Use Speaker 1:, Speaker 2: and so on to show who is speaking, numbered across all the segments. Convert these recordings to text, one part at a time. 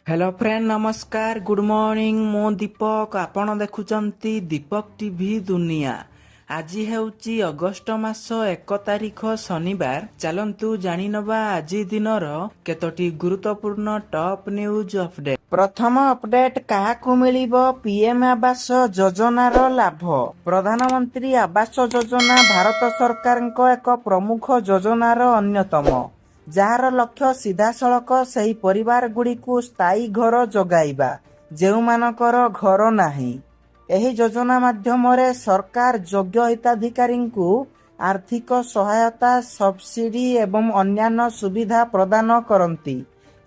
Speaker 1: Hello friend नमस्कार good morning मो दीपक आपण देखुचंती दीपक टीवी दुनिया। आज हेउची अगस्त मास 1 तारिख शनिवार। चलंतु जानी नबा आज दिनर केतोटी गुरुत्वपूर्ण टॉप न्यूज अपडेट। प्रथम अपडेट काहाकु मिलिबो पीएम आवास योजनार लाभ। प्रधानमंत्री आवास योजना भारत सरकारଙ୍କ एक प्रमुख योजनार अन्यतम, जार लक्ष्य सीधासलख सही परिवार गुड़िकु स्थायी घर जोगाइबा जेउमानकर घर नाही। एही योजना माध्यमरे सरकार योग्य हिताधिकारी आर्थिक सहायता सब्सिडी एवं अन्यान्य सुविधा प्रदान करती,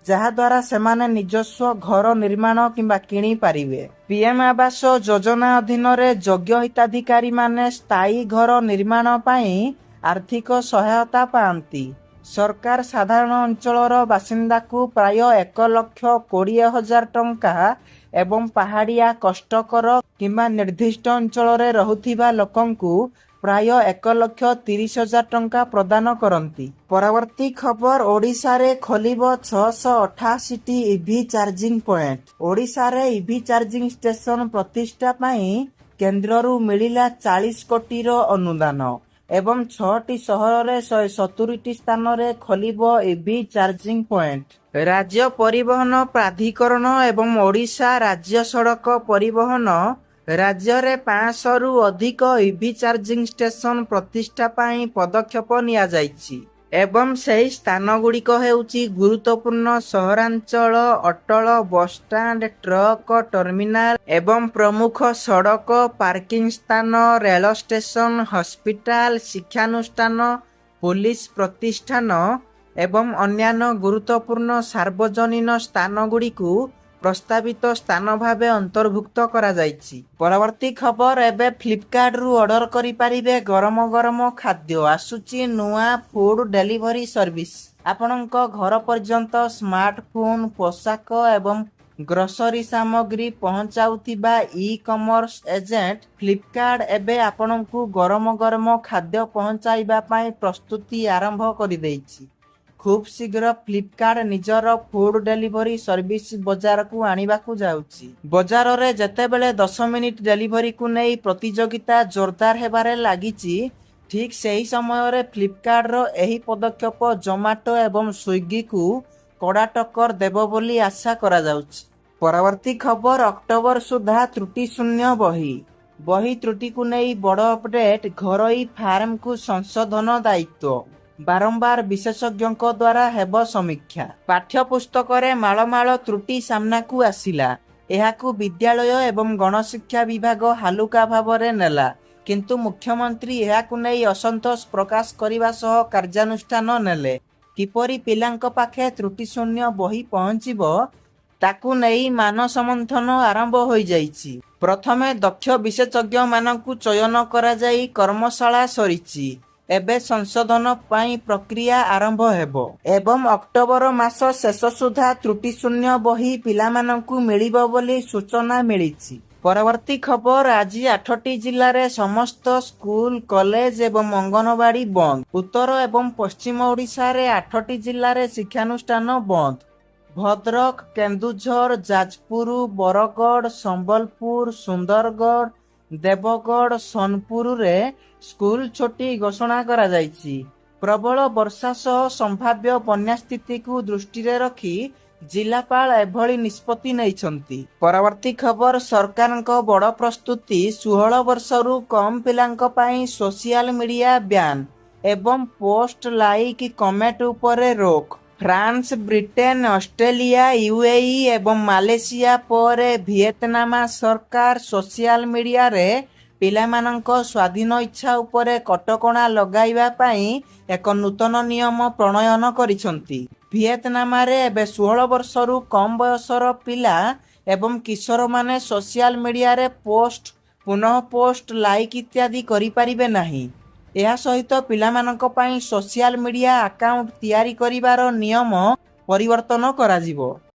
Speaker 1: जहाद्वारा सेमाने निजस्व घर निर्माण किंबा किणी पारिबे। पीएम आवास योजना अधीन योग्य हिताधिकारी माने स्थायी घर निर्माण पाई आर्थिक सहायता पाती। सरकार साधारण अंचलर बासिंदा को प्राय 1,20,000 टंका एवं पहाड़िया कष्टकर किंबा निर्दिष्ट अंचल रहुथिबा लोकंकु प्राय 1,30,000 टंका प्रदान करती। परवर्ती खबर ओडिशा रे खोलिबो 688 ईवी चार्जिंग पॉइंट। ओडिशा रे ईवी चार्जिंग स्टेशन प्रतिष्ठा पाई केंद्ररू मिलिला 40 कोटी रो अनुदान एवं 6टी सहर रे 170टी स्थान रे खोलिबो ईवी चार्जिंग पॉइंट। राज्य परिवहन प्राधिकरण एवं ओडिशा राज्य सड़क परिवहन राज्य रे 500 रु अधिक ईवी चार्जिंग स्टेशन प्रतिष्ठा पाई पदक्षेप निया जायछि एवं सही स्थान गुड़िक हेउछि गुरुत्वपूर्ण सहरांचल, अटल बसस्टाण्ड, ट्रक टर्मिनाल एवं प्रमुख सड़क, पार्किंग स्थान, रेल स्टेशन, हॉस्पिटल, शिक्षानुष्ठान, पुलिस प्रतिष्ठान एवं अन्यान्य गुरुत्वपूर्ण सार्वजनिक स्थान गुड़िकु प्रस्तावित स्थान भावे अंतर्भुक्त करा जायछि। परवर्ती खबर एबे फ्लिपकार्ट रु ऑर्डर करि पारिबे गरम गरम खाद्य। आसुची नुआ फूड डिलीवरी सर्विस। आपणक घर पर्यंत स्मार्टफोन, पोशाक एवं ग्रोसरी सामग्री पहुंचाउथिबा ई कॉमर्स एजेंट फ्लिपकार्ट एबे आपणकु गरम गरम खाद्य पहुंचाइबा पई प्रस्तुति आरंभ करि दैछि। खूब शीघ्र फ्लिपकार्ट निजर फूड डिलीवरी सर्विस बजार को आनिबा को जाउछि। बजार रे जेतेबेले 10 मिनिट डिलीवरी को नै प्रतियोगिता जोरदार हेबारे लागिछि, ठीक सही समय रे फ्लिपकार्ट रो एही पदक्षेप जोमाटो एवं स्विगी को कड़ा टक्कर देबो बोली आशा करा जाउछि। परवर्ती खबर अक्टोबर सुधा त्रुटि शून्य बही त्रुटि को नै बड़ अपडेट। घरोई फार्म को संशोधन दायित्व बारंबार विशेषज्ञों द्वारा हेब समीक्षा। पाठ्यपुस्तक मालमाल त्रुटि सामना को आसिला। एहाकु विद्यालय एवं गणशिक्षा विभाग हालुका भावरे नेला, किंतु मुख्यमंत्री एहाकु नै असंतोष प्रकाश करिबा सह कार्यानुष्ठान नेले। किपरि पिलांक पाखे त्रुटि शून्य बही पहुंचिबो ताकु नै मानस मंथन आरंभ होई जाइछि। प्रथमे दक्ष विशेषज्ञ मानकु चयन करा जाई कर्मशाला सरिछि। एबे संशोधन पाई प्रक्रिया आरंभ हेबो एवं अक्टोबर मास शेष सुधा त्रुटि शून्य बही पिला मानकु मिलिबो बोली सूचना मिलिछि। परवर्ती खबर आज 8टी जिल्ला रे समस्त स्कूल, कॉलेज एवं अंगनवाड़ी बंद। उत्तर एवं पश्चिम ओडिशा रे 8टी जिल्ला रे शिक्षानुष्ठान बंद। भद्रक, केन्दुझर, जाजपुर, बरगढ़, संबलपुर, सुंदरगढ़, देवगढ़, सोनपुर रे स्कूल छुट्टी घोषणा करा जायछि। प्रबल वर्षा सह संभाव्य बन्या स्थिति को दृष्टि रे रखी जिलापाल एभली निष्पत्ति नैछंती। परवर्ती खबर सरकारଙ୍କ बड़ प्रस्तुति। 16 वर्षरू कम पिलांक पाई सोशल मीडिया बैन एवं पोस्ट लाइक कमेंट उपरे रोक। फ्रांस, ब्रिटेन, ऑस्ट्रेलिया, यूएई एवं मालेशिया पर वियतनाम सरकार सोशल मीडिया रे पिलामानंक स्वाधीन इच्छा उपरे कटकणा लगाइबा पाई एक नूतन नियम प्रणयन करिसंती। वियतनाम रे एबे 16 वर्षरू कम बयसर पिला एवं किशोर माने सोशल मीडिया रे पोस्ट, पुनः पोस्ट, लाइक इत्यादि करि पारिबे नाही। एहा सहित पिलामानंक पाई सोशल मीडिया अकाउंट तैयारी करिवार नियम परिवर्तन कराजिबो।